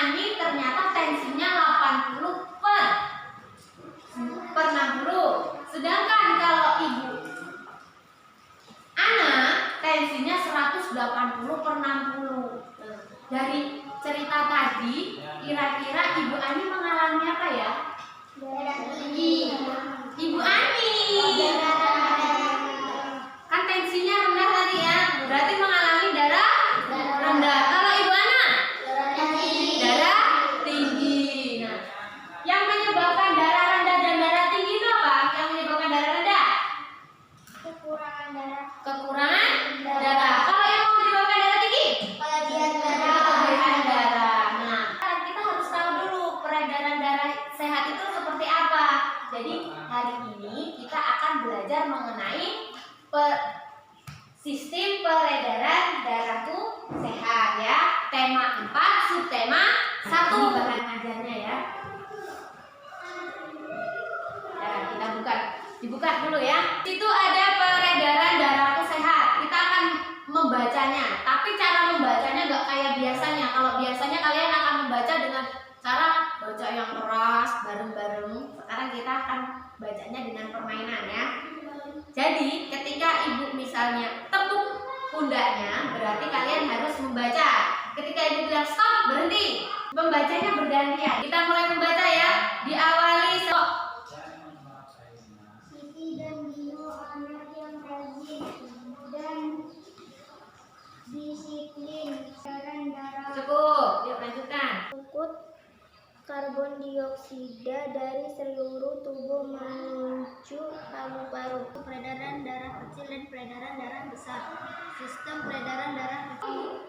Ani ternyata tensinya 80 per 60. Sedangkan kalau Ibu Ana tensinya 180 per 60. Dari cerita tadi, kira-kira Ibu Ani mengalami apa ya? Ibu Ani kan tensinya rendah tadi ya, berarti mengalami darah rendah. Kalau Ibu Ana darah tinggi. Nah, yang menyebabkan darah rendah dan darah tinggi itu apa? Yang menyebabkan darah rendah? Kekurangan darah. Kalau yang menyebabkan darah tinggi? Kelebihan darah. Nah, kita harus tahu dulu peredaran darah sehat itu seperti apa. Jadi hari ini kita akan belajar mengenai sistem peredaran darahku sehat ya. Tema 4, subtema 1. Bahan ngajarnya ya. Nah, kita dibuka dulu ya. Itu ada peredaran darahku sehat. Kita akan membacanya. Tapi cara membacanya nggak kayak biasanya. Kalau biasanya kalian akan membaca dengan cara baca yang keras bareng-bareng. Sekarang kita akan bacanya dengan permainan ya. Jadi ketika Ibu misalnya tepuk pundaknya, berarti kalian harus membaca. Ketika Ibu bilang stop, berhenti. Membacanya bergantian. Kita mulai membaca ya. Diawali stop. Siti dan Dio anak yang rajin dan disiplin. Darah Cukup. Yuk lanjutkan. mengangkut karbon dioksida dari seluruh tubuh menuju paru-paru. Peredaran darah kecil dan peredaran darah besar. Sistem peredaran darah kecil.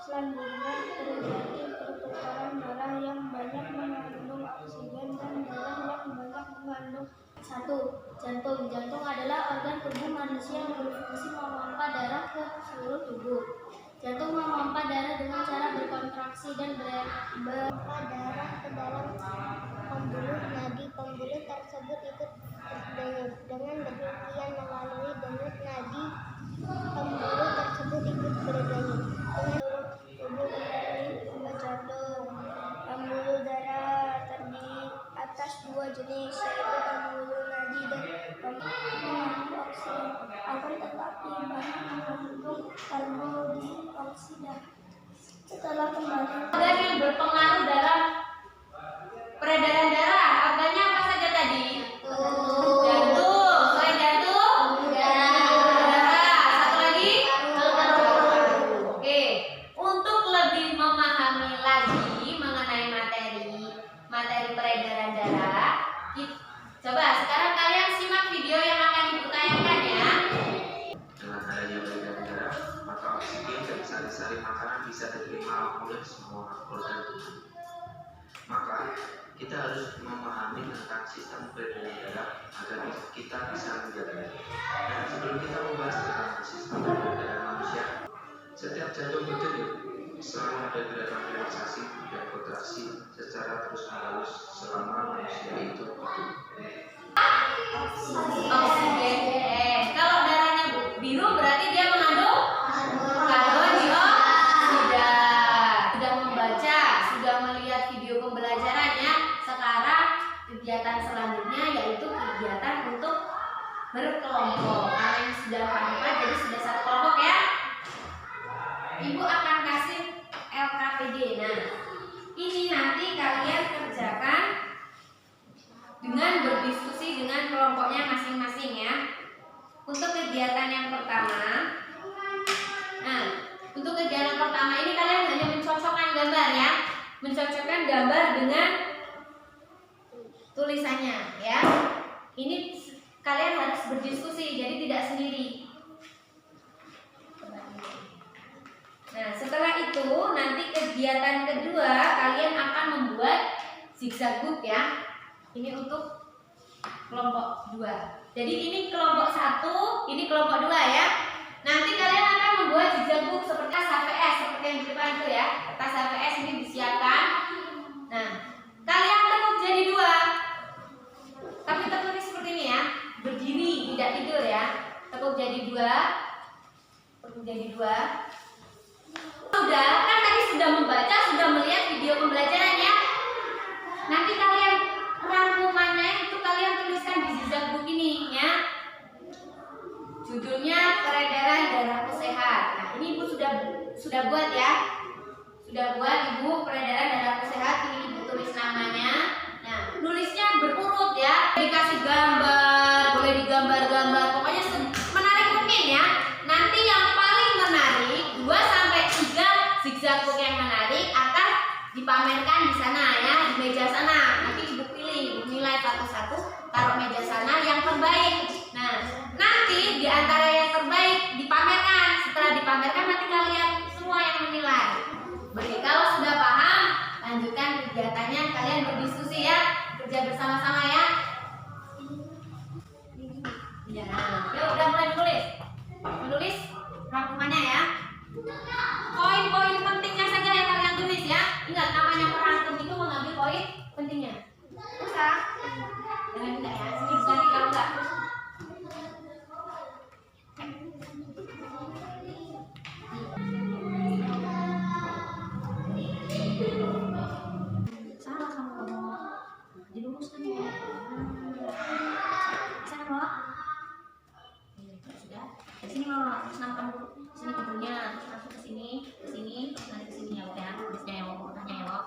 Selanjutnya terjadi pertukaran darah yang banyak mengandung oksigen dan darah yang banyak mengandung. 1. Jantung. Jantung adalah organ tubuh manusia yang berfungsi memompa darah ke seluruh tubuh. Jantung memompa darah dengan cara berkontraksi dan memompa darah ke dalam pembuluh nadi. Pembuluh tersebut ikut berdenyut. Dengan demikian melalui denyut nadi, pembuluh tersebut ikut berdenyut. Dengan tubuh kembali ke jantung. Pembuluh darah terdiri atas 2 jenis, yaitu pembuluh nadi dan pembuluh oksigen. Akan tetapi banyak mengandung karbon dioksida. Setelah kembali Organ yang berpengaruh dalam peredaran darah, organnya apa saja tadi? Jantung. Selain jantung, darah. Satu lagi? Oke. Untuk lebih memahami lagi mengenai materi peredaran darah, coba sekarang kalian simak video yang akan Ibu tayangkan ya. Dengan adanya peredaran darah, maka oksigen dan sari-sari makanan bisa diterima oleh semua organ tubuh. Maka kita harus memahami tentang sistem peredaran darah agar kita bisa menjaganya. Dan sebelum kita membahas tentang sistem peredaran darah manusia, setiap jantung berdenyut selalu ada gerakan relaksasi dan kontraksi secara terus-menerus selama manusia itu hidup. Oksigen. Kalau darahnya biru berarti dia mengandung karbon dioksida. Sudah membaca, sudah melihat video pembelajarannya. Sekarang kegiatan selanjutnya yaitu kegiatan untuk berkelompok. Kalian sudah paham, jadi sudah satu kelompok ya. Ibu akan kasih LKPD. Nah, ini nanti kalian kerjakan dengan berdiskusi dengan kelompoknya masing-masing ya. Untuk kegiatan yang pertama, nah, untuk kegiatan pertama ini kalian hanya mencocokkan gambar ya, mencocokkan gambar dengan tulisannya ya. Ini kalian harus berdiskusi, jadi tidak sendiri. Nah, setelah itu nanti kegiatan kedua kalian akan membuat zigzag book ya. Ini untuk kelompok 2. Jadi ini kelompok 1, ini kelompok 2 ya. Nanti kalian akan membuat zigzag book seperti kertas HVS, seperti yang di depan itu ya. Kertas HVS ini disiapkan. Nah, kalian tekuk jadi 2. Tapi tekuknya seperti ini ya, berdiri, tidak tidur ya. Tekuk jadi 2. Tekuk jadi 2. Sudah, kan tadi sudah membaca, sudah melihat video pembelajaran. Sudah buat Ibu peredaran darah sehat, ini Ibu tulis namanya. Nah, nulisnya berurut ya. Dikasih gambar, boleh digambar-gambar. Pokoknya menarik mungkin ya. Nanti yang paling menarik 2 sampai 3 zigzag book yang menarik akan dipamerkan di sana ya, di meja sana. Nanti Ibu pilih, Ibu nilai satu-satu, taruh meja sana yang terbaik. Nah, nanti di antara yang terbaik dipamerkan. Setelah dipamerkan nanti kalian semua yang menilai. Beri, kalau sudah paham, lanjutkan kegiatannya, kalian berdiskusi ya, kerja bersama-sama ya. Ya, yuk udah mulai menulis rangkumannya ya. Poin-poin pentingnya saja yang kalian tulis ya. Ingat, namanya merangkum itu mengambil poin pentingnya. Usah? Jangan tidak ya, sini nanti kalau enggak. Salah kamu ngomong. Diluruskan ya. Sana mau? Sudah. Di sini mau senam kamu. Sini tidurnya, terus masuk ke sini, terus nanti ke sini ya, Wok ya. Terusnya ya, Wok, urutannya ya, Wok.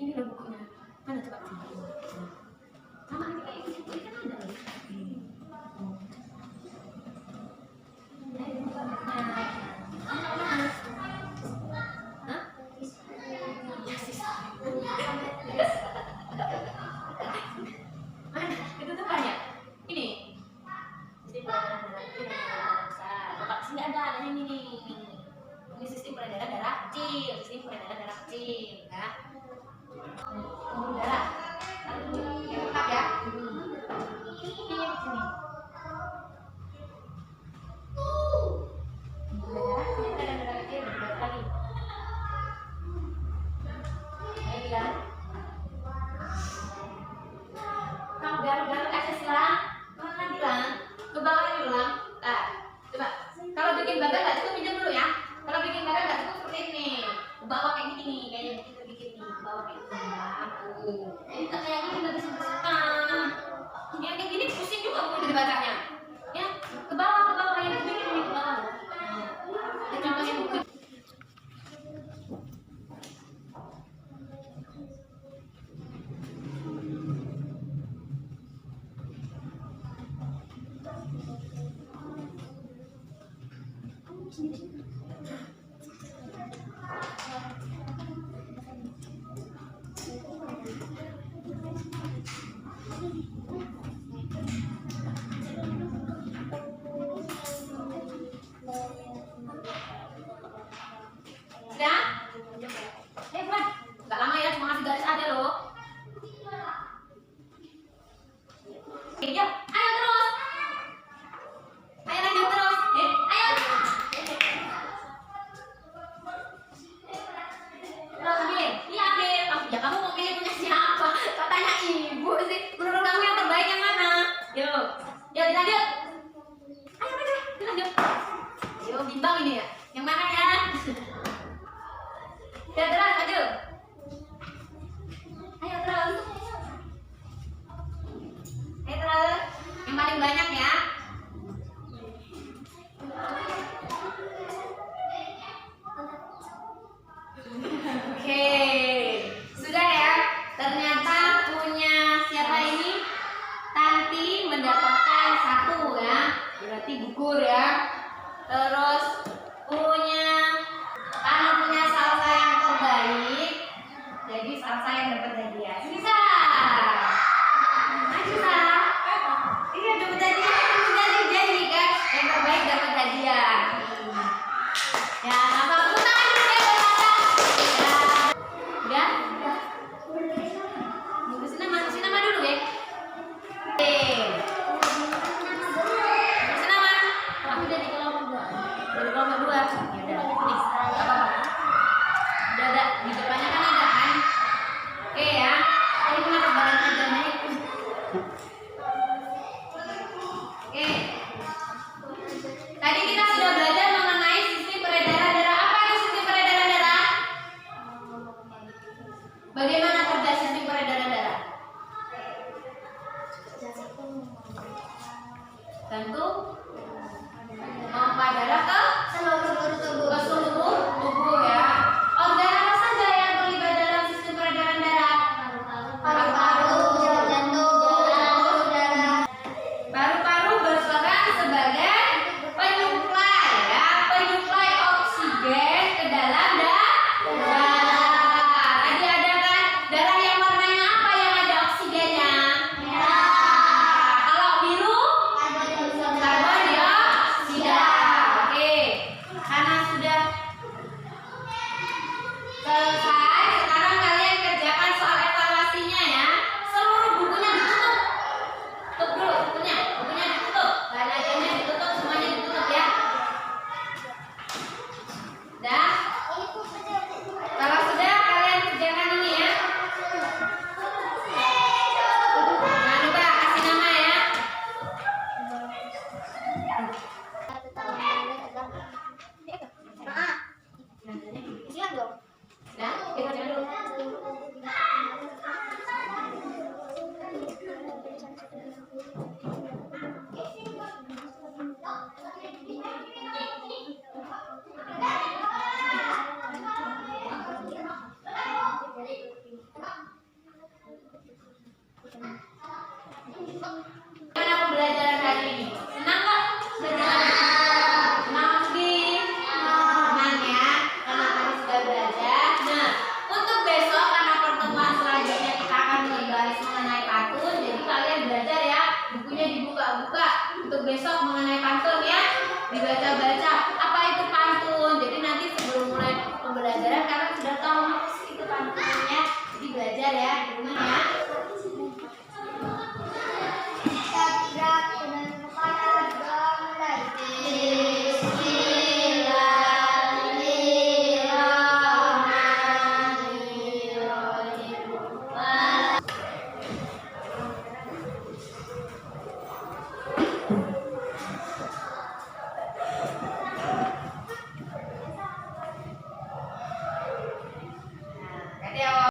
Ini loh bukunya. Mana coba? Sama ini kayak ini kan ada loh. Hah? Mana? Itu tuh banyak. Ini. Sistem peredaran darah kecil dan darah besar. Bapak sini ada ini nih. Ini sistem peredaran darah kecil, sistem peredaran darah kecil, ya. Darah. Tetap ya. Ini sini. Darah, sini peredaran darah kecil, berapa lagi? Ayo bilang. Kamu garuk-garuk aja silang. Mana bilang? Ke bawah lagi ulang. Nah, coba. Kalau bikin bagan nggak cukup pinjam dulu ya. Kalau bikin bagan nggak cukup seperti ini. Ke bawah kayak gini, kayak kita bikin nih. Ke bawah kayak gini. Kita kayak gini nggak bisa bersihkan. Yang kayak gini pusing juga mungkin dibacanya. Ya, ke bawah kayak gini nih, ke bawah. Ya, contohnya buku. Sudah? Buat. Nggak lama ya, cuma ngasih garis aja loh. Yuk, ayo terus. Ayo lanjut terus. Ayo. Terus ambil. Iya ambil. Ya kamu mau pilih punya siapa? Katanya ibu sih. Menurut kamu yang terbaik yang mana? Yuk. Yuk dilanjut. Ayo dilanjut. Yuk bimbang ini ya. Yang mana ya? Ya terus maju. Ayo terus. Ayo terus. Yang paling banyak ya. Oke. Sudah ya. Ternyata punya siapa ini? Tanti mendapatkan 1 ya. Berarti gugur ya. Terus punya salsa yang terbaik, jadi salsa yang dapat hadiah. Bisa. Maju Sa. Iya dapat hadiah, jadi kan yang terbaik dapat hadiah. Ya, apa tepuk tangan dulu ya buat Salsa. Ya. Udah? Nulisin nama dulu ya. Oke. membantu Memompa darah ke seluruh tubuh. seluruh tubuh ya. Organ apa saja yang terlibat dalam sistem peredaran darah? Paru-paru, jantung, darah. Paru-paru berperan sebagai penyuplai ya, penyuplai oksigen ke dalam darah. Tadi ada kan darah yang warnanya apa yang ada oksigennya? Kalau biru karbon dioksida. Oke, karena sudah selesai, sekarang kalian kerjakan soal evaluasinya ya. Seluruh bukunya ditutup. Tutup dulu bukunya ditutup. Belajarnya ditutup, semuanya ditutup ya. Dah. Kalau sudah kalian kerjakan ini ya. Jangan lupa kasih nama ya. Siap dong. Dah, kita dulu. Gimana pembelajaran hari ini? Senang nggak? Senang sedih? Senang ya, karena tadi sudah belajar. Nah, untuk besok karena pertemuan selanjutnya kita akan membahas mengenai pantun. Jadi kalian belajar ya, bukunya dibuka-buka untuk besok mengenai pantun ya, dibaca